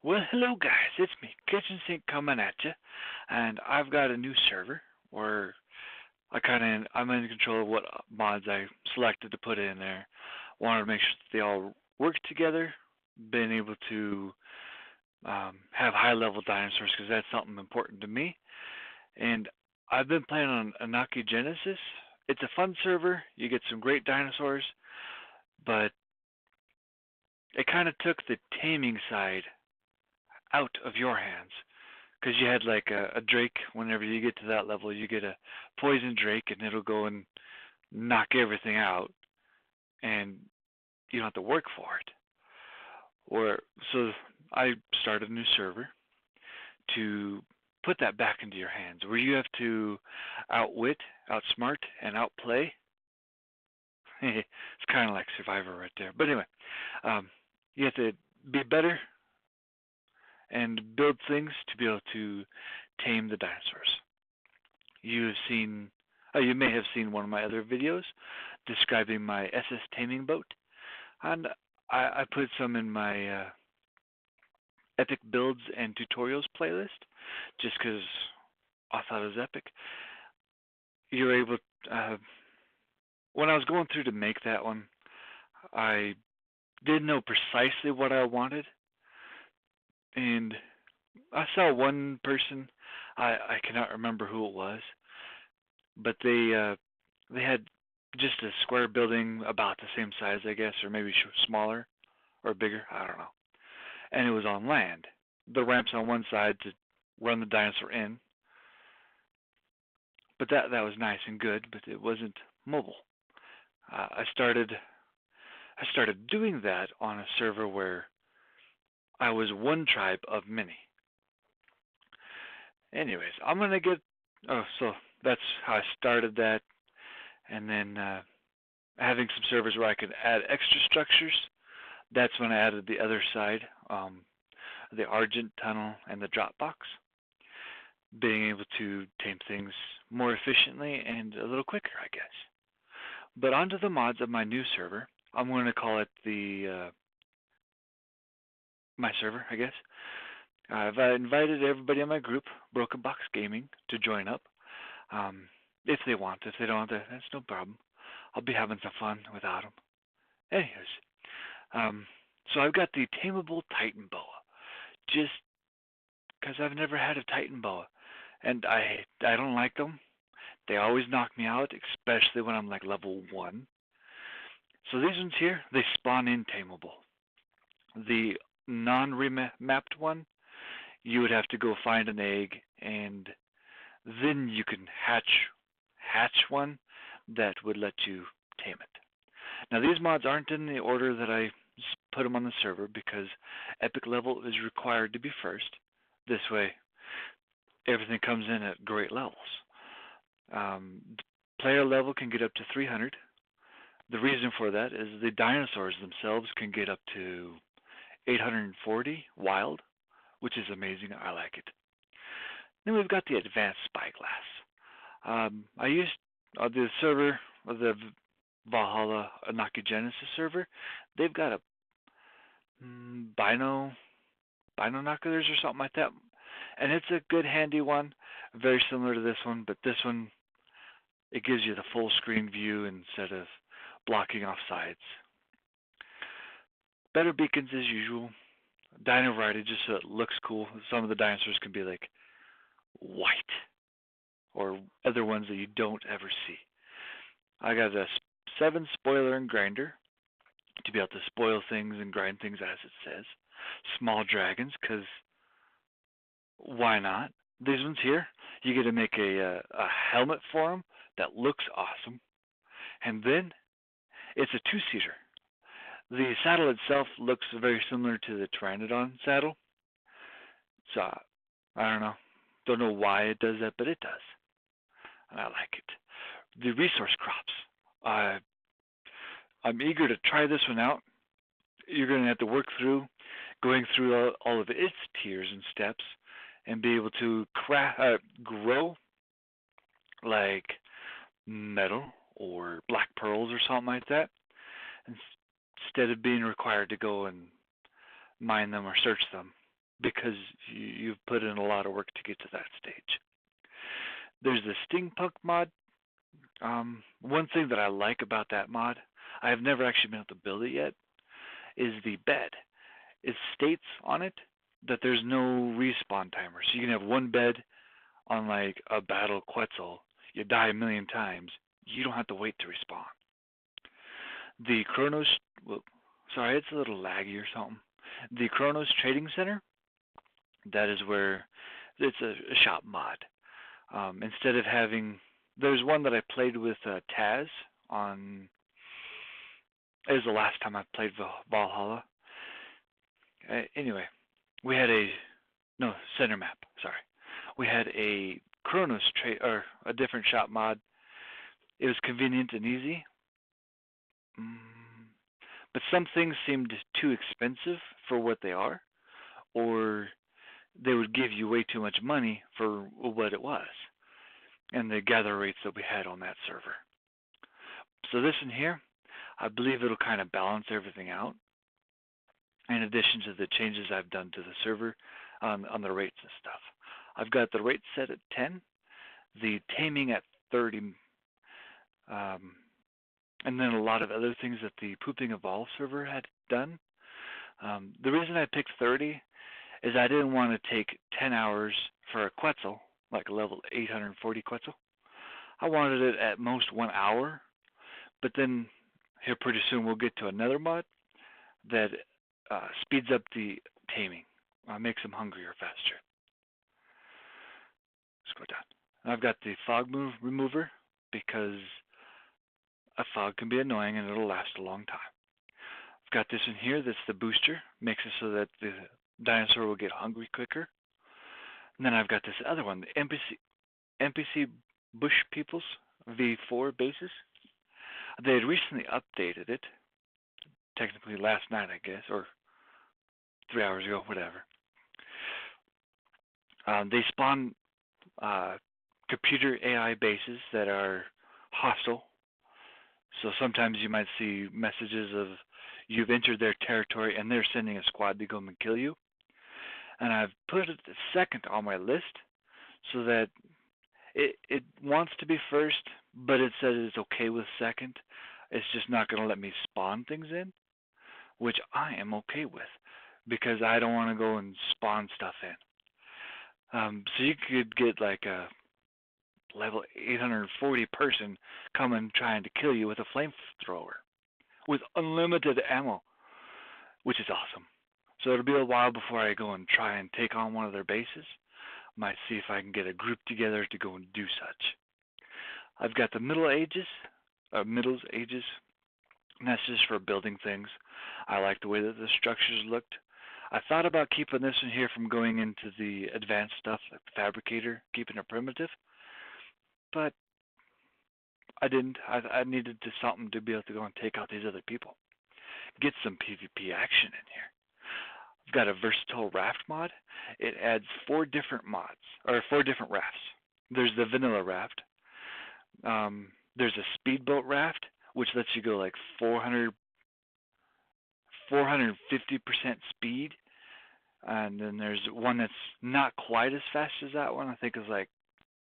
Well, hello guys, it's me, Kitchen Sink coming at you, and I've got a new server where I'm in control of what mods I selected to put in there. Wanted to make sure that they all work together, been able to have high level dinosaurs because that's something important to me. And I've been playing on Annunaki Genesis. It's a fun server. You get some great dinosaurs, but it kind of took the taming side out of your hands because you had like a drake. Whenever you get to that level, you get a poison drake, and it'll go and knock everything out, and you don't have to work for it. Or so I started a new server to put that back into your hands, where you have to outwit, outsmart, and outplay. It's kind of like Survivor right there. But anyway, you have to be better and build things to be able to tame the dinosaurs. You have seen, you may have seen one of my other videos describing my SS taming boat, and I put some in my epic builds and tutorials playlist just because I thought it was epic. You're able, when I was going through to make that one, I didn't know precisely what I wanted, and I saw one person. I cannot remember who it was, but they had just a square building about the same size, I guess, or maybe smaller or bigger. I don't know. And it was on land. The ramps on one side to run the dinosaur in, but that was nice and good, but it wasn't mobile. I started doing that on a server where I was one tribe of many. Anyways, I'm gonna get. Oh, so that's how I started that, and then having some servers where I could add extra structures. That's when I added the other side, the Argent Tunnel and the Dropbox, being able to tame things more efficiently and a little quicker, I guess. But onto the mods of my new server. I'm going to call it the my server, I guess. I've invited everybody in my group, Broken Box Gaming, to join up. If they want. If they don't, that's no problem. I'll be having some fun without them. Anyways, so I've got the Tameable Titan Boa, just because I've never had a Titan Boa, and I don't like them. They always knock me out, especially when I'm like level 1. So these ones here, they spawn in tameable. The non-remapped one, you would have to go find an egg, and then you can hatch one that would let you tame it. Now these mods aren't in the order that I put them on the server because epic level is required to be first. This way, everything comes in at great levels. Player level can get up to 300. The reason for that is the dinosaurs themselves can get up to 840 wild, which is amazing. I like it. Then we've got the advanced spyglass. I used the server of the Valhalla Annunaki Genesis server. They've got a binoculars or something like that, and it's a good handy one, very similar to this one, but this one, it gives you the full screen view instead of blocking off sides. Better beacons as usual. Dino variety just so it looks cool. Some of the dinosaurs can be like white or other ones that you don't ever see. I got a 7 spoiler and grinder to be able to spoil things and grind things as it says. Small dragons, because why not? These ones here, you get to make a helmet for them that looks awesome. And then it's a 2-seater. The saddle itself looks very similar to the Pteranodon saddle. So, I don't know why it does that, but it does. And I like it. The resource crops. I'm eager to try this one out. You're going to have to work through, going through all of its tiers and steps, and be able to grow like metal or black pearls or something like that, instead of being required to go and mine them or search them. because you've put in a lot of work to get to that stage. There's the steampunk mod. One thing that I like about that mod, I have never actually been able to build it yet, is the bed. It states on it that there's no respawn timer. So you can have one bed on like a battle Quetzal. You die a million times. You don't have to wait to respawn. The Chronos, well, sorry, it's a little laggy or something. The Chronos Trading Center, that is where it's a shop mod. Instead of having, there's one that I played with Taz on. It was the last time I played Valhalla. Anyway, we had center map. Sorry, we had a Chronos trade or a different shop mod. It was convenient and easy, but some things seemed too expensive for what they are, or they would give you way too much money for what it was, and the gather rates that we had on that server. So this in here, I believe it'll kind of balance everything out, in addition to the changes I've done to the server on the rates and stuff. I've got the rate set at 10, the taming at 30, and then a lot of other things that the Pooping Evolve server had done. The reason I picked 30 is I didn't want to take 10 hours for a Quetzal, like a level 840 Quetzal. I wanted it at most 1 hour, but then here pretty soon we'll get to another mod that speeds up the taming, makes them hungrier faster. Let's go down. And I've got the fog remover because a fog can be annoying and it'll last a long time. I've got this in here that's the booster, makes it so that the dinosaur will get hungry quicker. And then I've got this other one, the NPC Bush Peoples V4 bases. They had recently updated it, technically last night, I guess, or 3 hours ago, whatever. They spawn computer AI bases that are hostile. So sometimes you might see messages of you've entered their territory and they're sending a squad to come and kill you. And I've put it second on my list so that it wants to be first, but it says it's okay with second. It's just not going to let me spawn things in, which I am okay with because I don't want to go and spawn stuff in. So you could get like a level 840 person coming trying to kill you with a flamethrower with unlimited ammo, which is awesome. So it'll be a while before I go and try and take on one of their bases. Might see if I can get a group together to go and do such. I've got the Middle Ages, and that's just for building things. I like the way that the structures looked. I thought about keeping this in here from going into the advanced stuff, like the Fabricator, keeping it primitive, but I didn't. I needed something to be able to go and take out these other people. Get some PvP action in here. I've got a versatile raft mod. It adds 4 different rafts. There's the vanilla raft. There's a speedboat raft, which lets you go like 450% speed. And then there's one that's not quite as fast as that one. I think it's like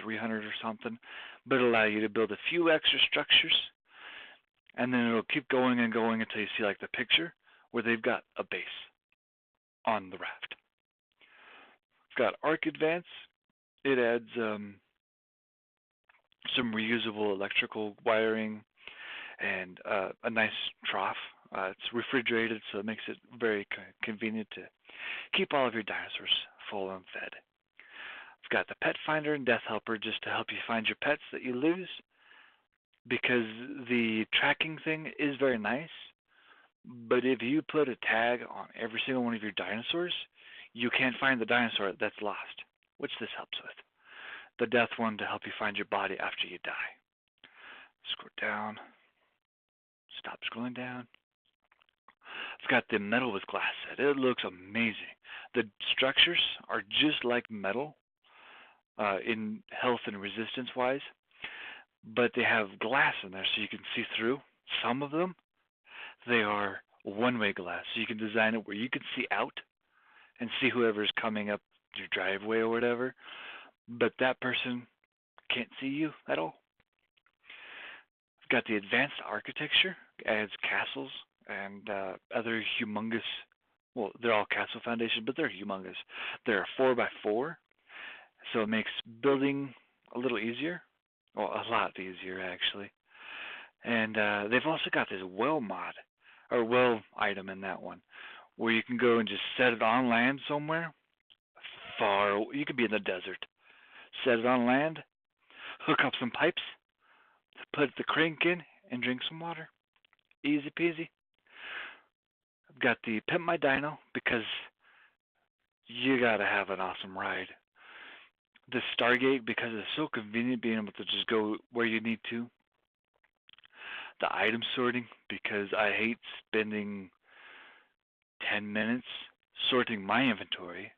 300 or something. But it'll allow you to build a few extra structures. And then it'll keep going and going until you see like the picture where they've got a base on the raft. I've got Ark Advance. It adds some reusable electrical wiring and a nice trough. It's refrigerated, so it makes it very convenient to keep all of your dinosaurs full and fed. I've got the Pet Finder and Death Helper just to help you find your pets that you lose, because the tracking thing is very nice, but if you put a tag on every single one of your dinosaurs, you can't find the dinosaur that's lost, which this helps with. The death one to help you find your body after you die. Scroll down. Stop scrolling down. It's got the metal with glass set. It looks amazing. The structures are just like metal in health and resistance wise, but they have glass in there so you can see through. Some of them, they are one-way glass, so you can design it where you can see out and see whoever's coming up your driveway or whatever, but that person can't see you at all. I've got the advanced architecture, adds castles and other humongous, well, they're all castle foundation, but they're humongous. They're 4x4, so it makes building a little easier, well, a lot easier actually. And they've also got this well mod, or well item in that one, where you can go and just set it on land somewhere. You could be in the desert. Set it on land, hook up some pipes, put the crank in, and drink some water. Easy peasy. I've got the Pimp My Dino because you gotta have an awesome ride. The Stargate because it's so convenient being able to just go where you need to. The item sorting because I hate spending 10 minutes sorting my inventory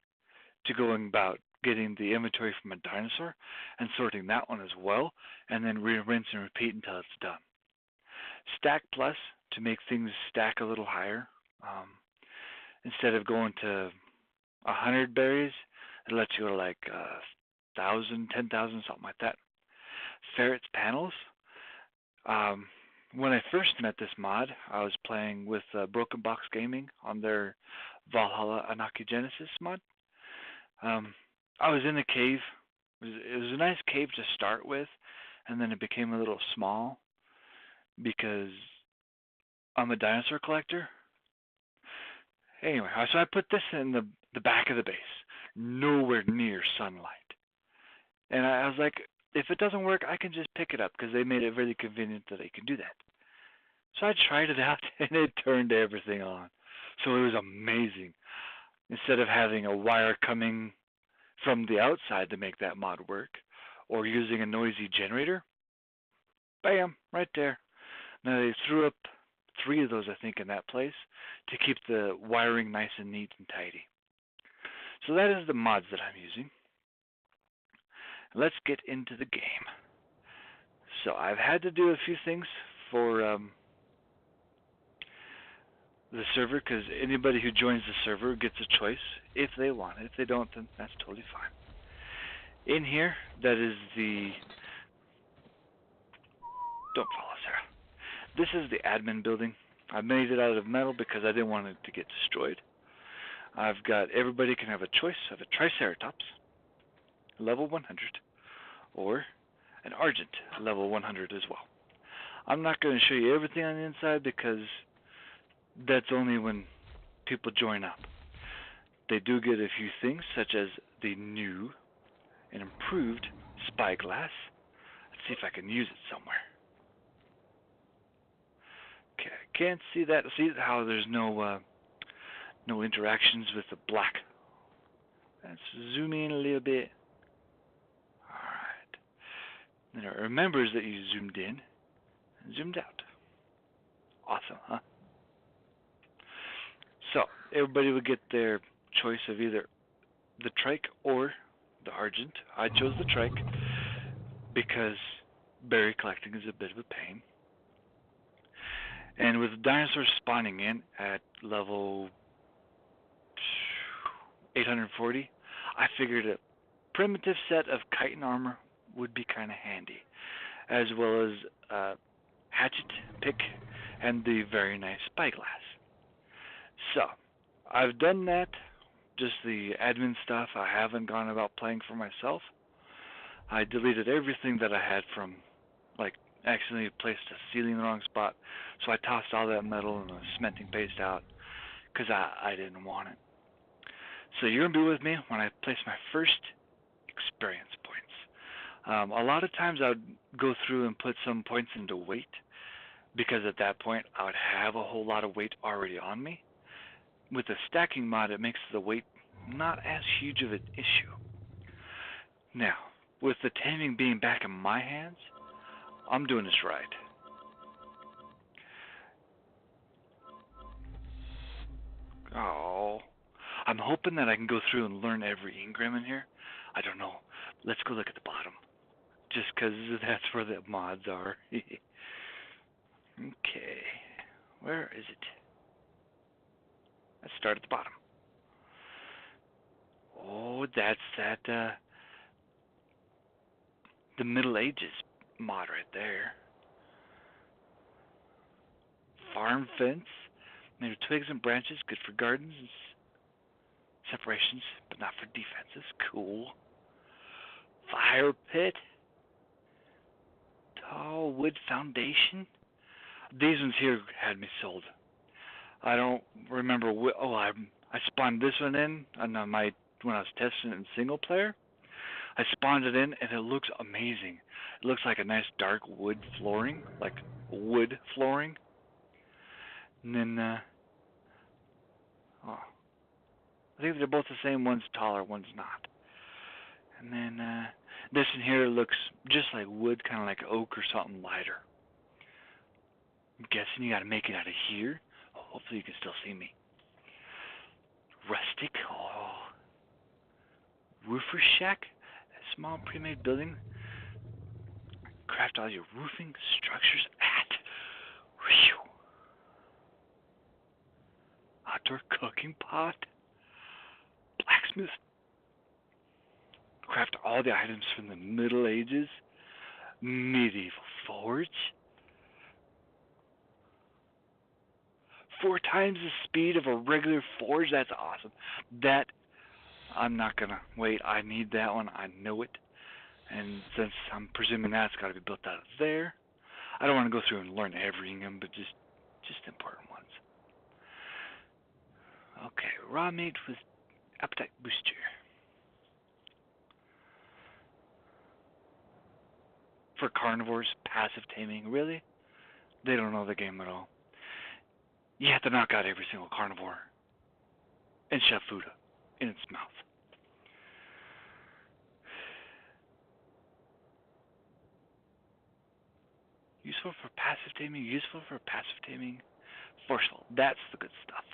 to going about getting the inventory from a dinosaur and sorting that one as well, and then rinse and repeat until it's done. Stack Plus to make things stack a little higher. Instead of going to 100 berries, it lets you go to like 1,000, 10,000, something like that. Ferret's Panels. When I first met this mod, I was playing with Broken Box Gaming on their Valhalla Annunaki Genesis mod. I was in a cave. It was a nice cave to start with, and then it became a little small because I'm a dinosaur collector. Anyway, so I put this in the back of the base, nowhere near sunlight. And I was like, if it doesn't work, I can just pick it up because they made it really convenient that I can do that. So I tried it out, and it turned everything on. So it was amazing. Instead of having a wire coming from the outside to make that mod work, or using a noisy generator, bam, right there. Now they threw up 3 of those, I think, in that place to keep the wiring nice and neat and tidy. So that is the mods that I'm using. Let's get into the game. So I've had to do a few things for the server, because anybody who joins the server gets a choice if they want it. If they don't, then that's totally fine. In here, that is the... Don't follow, Sarah. This is the admin building. I made it out of metal because I didn't want it to get destroyed. I've got, everybody can have a choice of a Triceratops, level 100, or an Argent, level 100 as well. I'm not going to show you everything on the inside because that's only when people join up. They do get a few things, such as the new and improved spyglass. Let's see if I can use it somewhere. Okay, I can't see that. See how there's no interactions with the black. Let's zoom in a little bit. Alright. Then it remembers that you zoomed in and zoomed out. Awesome, huh? So, everybody would get their choice of either the trike or the Argent. I chose the trike because berry collecting is a bit of a pain. And with dinosaurs spawning in at level 840, I figured a primitive set of chitin armor would be kind of handy, as well as hatchet, pick, and the very nice spyglass. So, I've done that, just the admin stuff. I haven't gone about playing for myself. I deleted everything that I had from, like, accidentally placed a ceiling in the wrong spot, so I tossed all that metal and the cementing paste out because I didn't want it. So you're going to be with me when I place my first experience points. A lot of times I would go through and put some points into weight because at that point I would have a whole lot of weight already on me. With the stacking mod, it makes the weight not as huge of an issue. Now, with the taming being back in my hands, I'm doing this right. Oh, I'm hoping that I can go through and learn every engram in here. I don't know. Let's go look at the bottom, just because that's where the mods are. Okay, where is it? Let's start at the bottom. that's the Middle Ages mod right there. Farm fence, made of twigs and branches, good for gardens and separations, but not for defenses. Cool. Fire pit, tall wood foundation. These ones here had me sold. I don't remember. I spawned this one in on my when I was testing it in single player. I spawned it in, and it looks amazing. It looks like a nice dark wood flooring, like wood flooring. And then, I think they're both the same. One's taller, one's not. And then this in here looks just like wood, kind of like oak or something lighter. I'm guessing you got to make it out of here. Hopefully you can still see me. Rustic. Roofer shack. A small pre-made building. Craft all your roofing structures at. Whew. Outdoor cooking pot. Blacksmith. Craft all the items from the Middle Ages. Medieval forge. 4 times the speed of a regular forge. That's awesome. That, I'm not going to wait. I need that one. I know it. And since I'm presuming that's got to be built out of there, I don't want to go through and learn every of but just important ones. Okay, raw meat with appetite booster. For carnivores, passive taming. Really? They don't know the game at all. You have to knock out every single carnivore and shove food in its mouth. Useful for passive taming, useful for passive taming, forceful. That's the good stuff.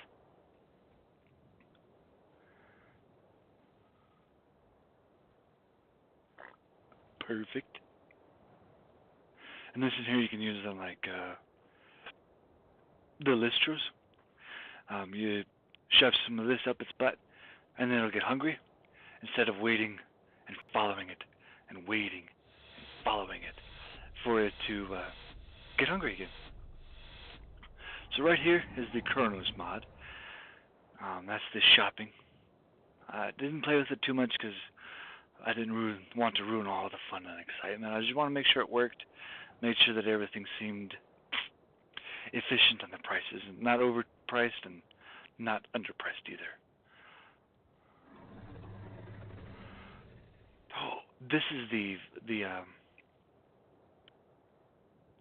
Perfect. And this is here you can use them like the listros. You shove some of this up its butt, and then it'll get hungry instead of waiting and following it and waiting and following it for it to get hungry again. So right here is the Chronos mod. That's the shopping. I didn't play with it too much because I didn't want to ruin all the fun and excitement. I just want to make sure it worked, made sure that everything seemed efficient on the prices, and not overpriced and not underpriced either. Oh, this is the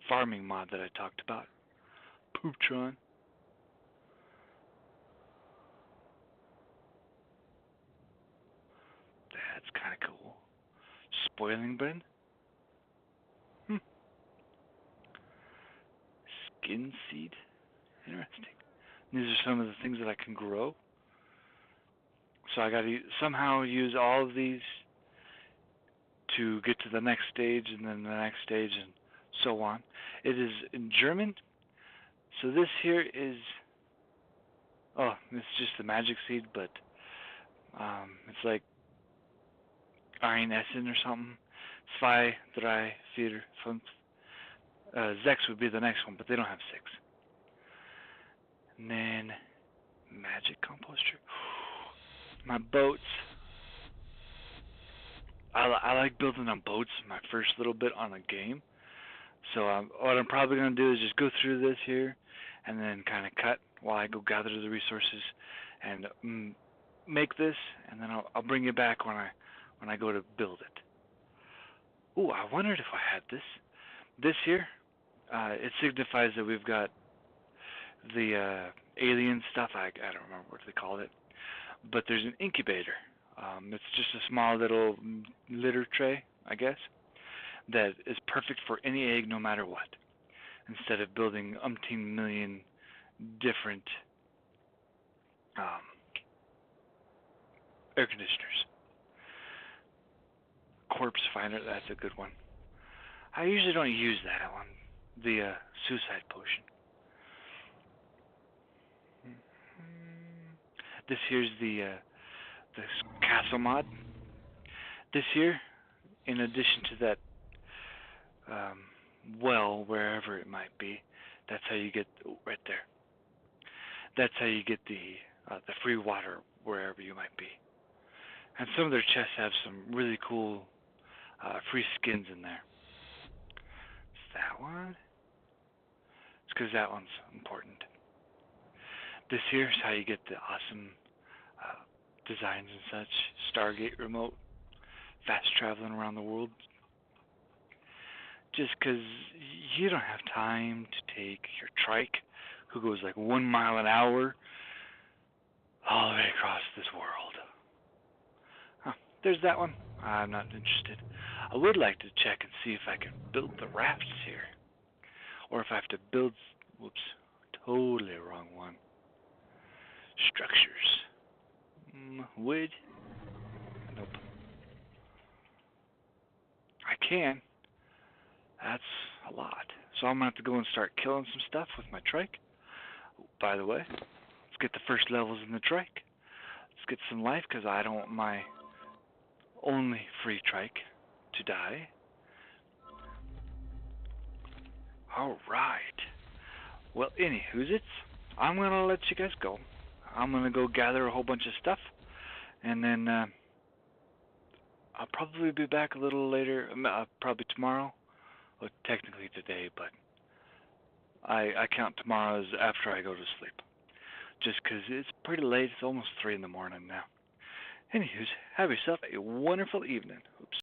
farming mod that I talked about. Pooptron. That's kind of cool. Spoiling bin. Skin seed. Interesting. These are some of the things that I can grow. So I got to somehow use all of these to get to the next stage, and then the next stage, and so on. It is in German. So this here is, it's just the magic seed, but it's like Ein Essen or something. 2, 3, 4, 5. 6 would be the next one, but they don't have 6. And then magic composter. My boats. I like building on boats my first little bit on a game. So what I'm probably going to do is just go through this here and then kind of cut while I go gather the resources and make this, and then I'll bring you back when I go to build it. Ooh, I wondered if I had this. This here, it signifies that we've got the alien stuff. I don't remember what they called it, but there's an incubator. It's just a small little litter tray, I guess, that is perfect for any egg no matter what, instead of building umpteen million different air conditioners. Corpse finder, that's a good one. I usually don't use that one, the suicide potion. This here's the castle mod. This year, in addition to that well, wherever it might be, that's how you get right there. That's how you get the free water wherever you might be. And some of their chests have some really cool free skins in there. Is that one? It's because that one's important. This here's how you get the awesome designs and such. Stargate remote, fast traveling around the world. Just because you don't have time to take your trike, who goes like 1 mile an hour, all the way across this world. Huh, there's that one. I'm not interested. I would like to check and see if I can build the rafts here. Or if I have to build, whoops, totally wrong one. Structures. Wood? Nope. I can. That's a lot. So I'm going to have to go and start killing some stuff with my trike. By the way, let's get the first levels in the trike. Let's get some life because I don't want my only free trike to die. Alright. Well, anywho's it's. I'm going to let you guys go. I'm going to go gather a whole bunch of stuff. And then I'll probably be back a little later. Probably tomorrow. Well, technically today, but I count tomorrow as after I go to sleep. Just because it's pretty late. It's almost 3 in the morning now. Anywho's, have yourself a wonderful evening. Oops.